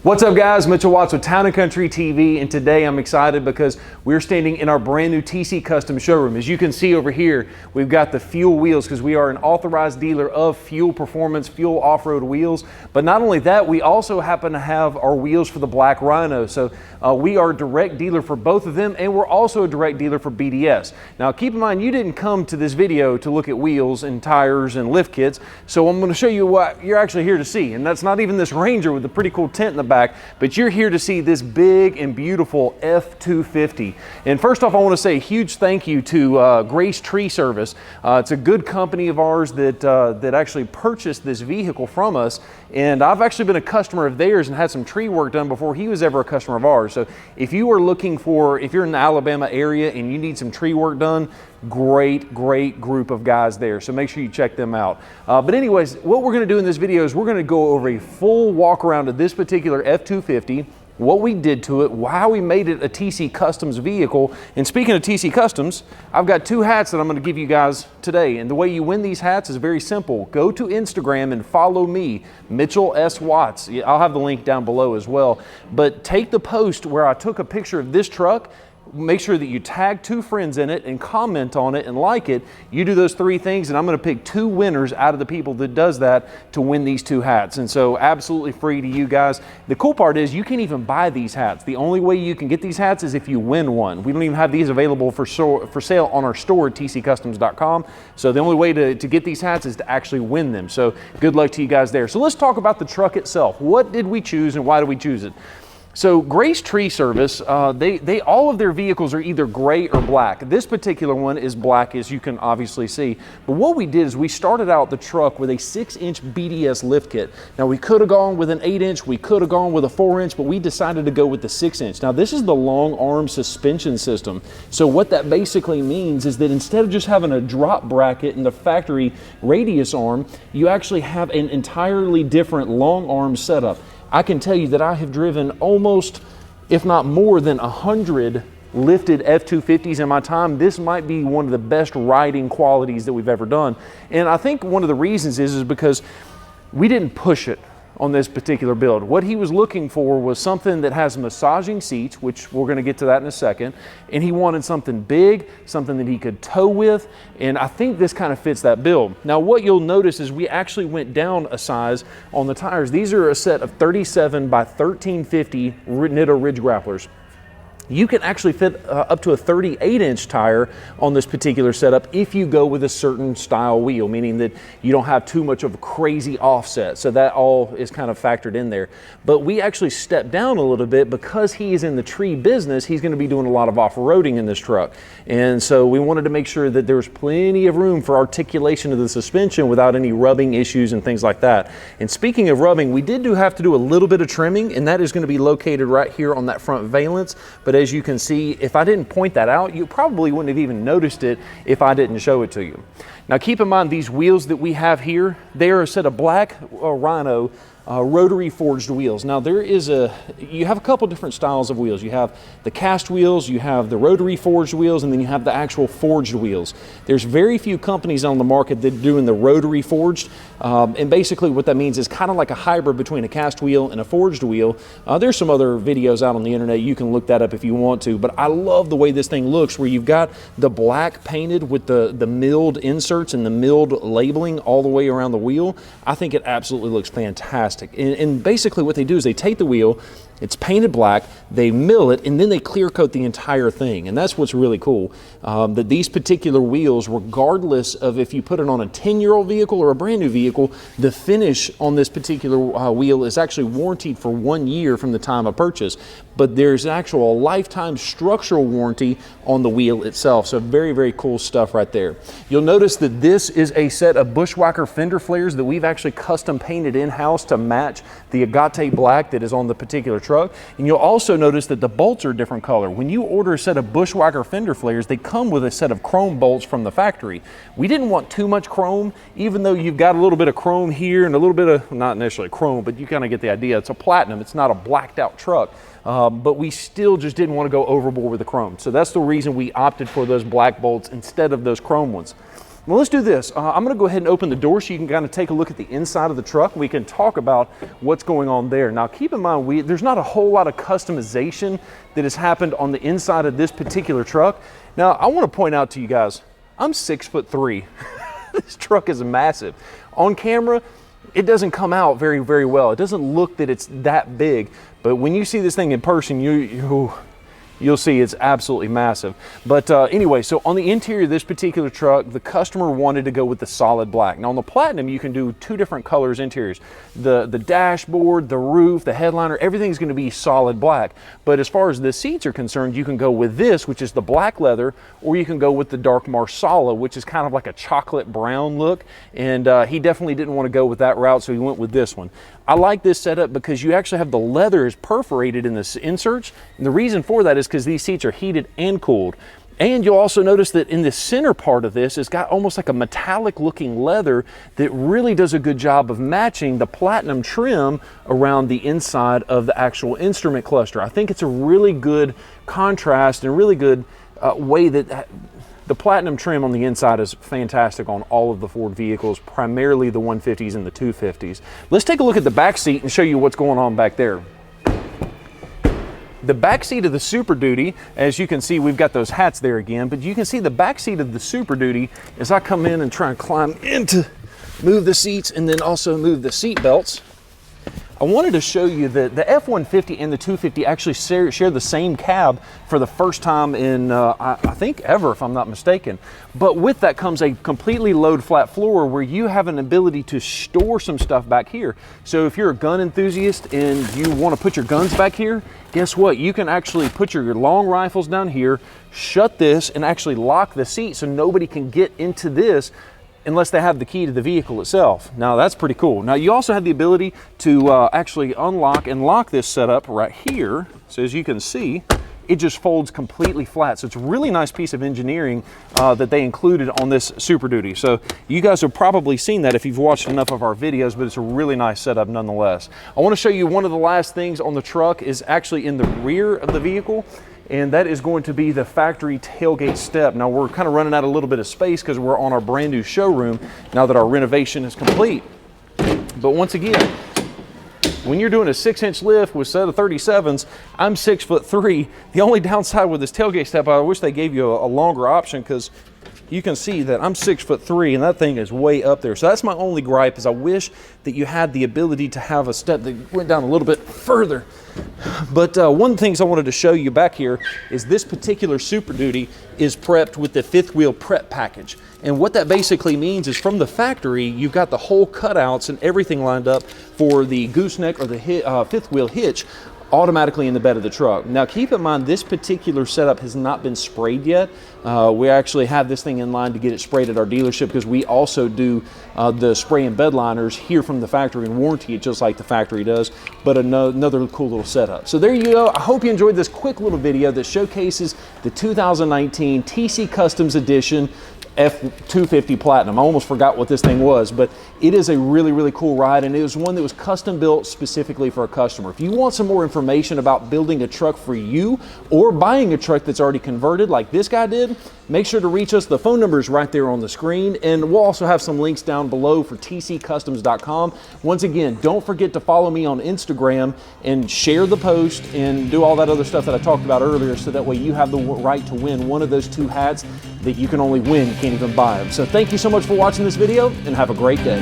What's up guys, Mitchell Watts with Town & Country TV, and today I'm excited because we're standing in our brand new TC Custom showroom. As you can see over here, we've got the fuel wheels because we are an authorized dealer of fuel performance, fuel off-road wheels. But not only that, we also happen to have our wheels for the Black Rhino. So we are a direct dealer for both of them, and we're also a direct dealer for BDS. Now keep in mind, you didn't come to this video to look at wheels and tires and lift kits. So I'm going to show you what you're actually here to see. And that's not even this Ranger with a pretty cool tent in the back, but you're here to see this big and beautiful F250. And first off, I want to say a huge thank you to Grace Tree Service. It's a good company of ours that actually purchased this vehicle from us. And I've actually been a customer of theirs and had some tree work done before he was ever a customer of ours. So if you are looking for, if you're in the Alabama area and you need some tree work done, great group of guys there. So make sure you check them out. But anyways, what we're going to do in this video is we're going to go over a full walk around of this particular F250, what we did to it, how we made it a TC Customs vehicle. And speaking of TC Customs, I've got two hats that I'm going to give you guys today. And the way you win these hats is very simple. Go to Instagram and follow me, Mitchell S. Watts. I'll have the link down below as well. But take the post where I took a picture of this truck. Make sure that you tag two friends in it and comment on it and like it. You do those three things, and I'm going to pick two winners out of the people that does that to win these two hats. And so absolutely free to you guys. The cool part is you can't even buy these hats. The only way you can get these hats is if you win one. We don't even have these available for sale on our store at tccustoms.com. So the only way to get these hats is to actually win them. So good luck to you guys there. So let's talk about the truck itself. What did we choose and why did we choose it? So Grace Tree Service, all of their vehicles are either gray or black. This particular one is black, as you can obviously see. But what we did is we started out the truck with a 6-inch BDS lift kit. Now we could have gone with an 8-inch, we could have gone with a 4-inch, but we decided to go with the 6-inch. Now this is the long arm suspension system. So what that basically means is that instead of just having a drop bracket in the factory radius arm, you actually have an entirely different long arm setup. I can tell you that I have driven almost, if not more than 100 lifted F250s in my time. This might be one of the best riding qualities that we've ever done. And I think one of the reasons is because we didn't push it on this particular build. What he was looking for was something that has massaging seats, which we're going to get to that in a second, and he wanted something big, something that he could tow with, and I think this kind of fits that build. Now what you'll notice is we actually went down a size on the tires. These are a set of 37 by 1350 Nitto Ridge Grapplers. You can actually fit up to a 38-inch tire on this particular setup if you go with a certain style wheel, meaning that you don't have too much of a crazy offset. So that all is kind of factored in there. But we actually stepped down a little bit because he is in the tree business. He's going to be doing a lot of off-roading in this truck. And so we wanted to make sure that there was plenty of room for articulation of the suspension without any rubbing issues and things like that. And speaking of rubbing, we did have to do a little bit of trimming, and that is going to be located right here on that front valance. But as you can see, if I didn't point that out, you probably wouldn't have even noticed it if I didn't show it to you. Now keep in mind, these wheels that we have here, they are a set of Black Rhino rotary forged wheels. Now you have a couple different styles of wheels. You have the cast wheels, you have the rotary forged wheels, and then you have the actual forged wheels. There's very few companies on the market that are doing the rotary forged, and basically what that means is kind of like a hybrid between a cast wheel and a forged wheel. There's some other videos out on the internet, you can look that up if you want to, but I love the way this thing looks, where you've got the black painted with the milled inserts and the milled labeling all the way around the wheel. I think it absolutely looks fantastic. And basically what they do is they take the wheel, it's painted black, they mill it, and then they clear coat the entire thing. And that's what's really cool, that these particular wheels, regardless of if you put it on a 10-year-old vehicle or a brand new vehicle, the finish on this particular wheel is actually warranted for 1 year from the time of purchase. But there's actual lifetime structural warranty on the wheel itself. So very cool stuff right there. You'll notice that this is a set of Bushwhacker fender flares that we've actually custom painted in-house to match the Agate black that is on the particular truck. And you'll also notice that the bolts are a different color. When you order a set of Bushwhacker fender flares, they come with a set of chrome bolts from the factory. We didn't want too much chrome, even though you've got a little bit of chrome here and a little bit of, not necessarily chrome, but you kind of get the idea. It's a platinum, it's not a blacked out truck. But we still just didn't want to go overboard with the chrome. So that's the reason we opted for those black bolts instead of those chrome ones. Well, let's do this. I'm gonna go ahead and open the door so you can kind of take a look at the inside of the truck. We can talk about what's going on there. Now, keep in mind, there's not a whole lot of customization that has happened on the inside of this particular truck. Now, I wanna point out to you guys, I'm 6'3". This truck is massive. On camera, it doesn't come out very, very well. It doesn't look that it's that big, but when you see this thing in person, you'll see it's absolutely massive. But anyway, so on the interior of this particular truck, the customer wanted to go with the solid black. Now on the Platinum, you can do 2 different colors interiors. The dashboard, the roof, the headliner, everything's gonna be solid black. But as far as the seats are concerned, you can go with this, which is the black leather, or you can go with the dark Marsala, which is kind of like a chocolate brown look. And he definitely didn't want to go with that route, so he went with this one. I like this setup because you actually have the leather is perforated in the inserts. And the reason for that is because these seats are heated and cooled. And you'll also notice that in the center part of this, it's got almost like a metallic looking leather that really does a good job of matching the Platinum trim around the inside of the actual instrument cluster. I think it's a really good contrast and a really good way that the Platinum trim on the inside is fantastic on all of the Ford vehicles, primarily the 150s and the 250s. Let's take a look at the back seat and show you what's going on back there. The back seat of the Super Duty, as you can see, we've got those hats there again, but you can see the back seat of the Super Duty as I come in and try and climb in to move the seats and then also move the seat belts. I wanted to show you that the F-150 and the 250 actually share the same cab for the first time in, I think ever, if I'm not mistaken. But with that comes a completely load flat floor where you have an ability to store some stuff back here. So if you're a gun enthusiast and you want to put your guns back here, guess what? You can actually put your long rifles down here, shut this, and actually lock the seat so nobody can get into this unless they have the key to the vehicle itself. Now that's pretty cool. Now you also have the ability to actually unlock and lock this setup right here. So as you can see, it just folds completely flat. So it's a really nice piece of engineering that they included on this Super Duty. So you guys have probably seen that if you've watched enough of our videos, but it's a really nice setup nonetheless. I want to show you one of the last things on the truck is actually in the rear of the vehicle. And that is going to be the factory tailgate step. Now we're kind of running out a little bit of space because we're on our brand new showroom now that our renovation is complete. But once again, when you're doing a 6-inch lift with a set of 37s, I'm 6'3". The only downside with this tailgate step, I wish they gave you a longer option because you can see that I'm 6'3" and that thing is way up there. So that's my only gripe is I wish that you had the ability to have a step that went down a little bit further. But one of the things I wanted to show you back here is this particular Super Duty is prepped with the 5th wheel prep package. And what that basically means is from the factory, you've got the whole cutouts and everything lined up for the gooseneck or the 5th wheel hitch automatically in the bed of the truck. Now keep in mind this particular setup has not been sprayed yet. We actually have this thing in line to get it sprayed at our dealership because we also do the spray and bed liners here from the factory and warranty it just like the factory does, but another cool little setup. So there you go. I hope you enjoyed this quick little video that showcases the 2019 TC Customs Edition F250 Platinum. I almost forgot what this thing was, but it is a really, really cool ride, and it was one that was custom built specifically for a customer. If you want some more information about building a truck for you or buying a truck that's already converted like this guy did, make sure to reach us. The phone number is right there on the screen, and we'll also have some links down below for tccustoms.com. Once again, don't forget to follow me on Instagram and share the post and do all that other stuff that I talked about earlier, so that way you have the right to win one of those 2 hats that you can only win, you can't even buy them. So thank you so much for watching this video, and have a great day.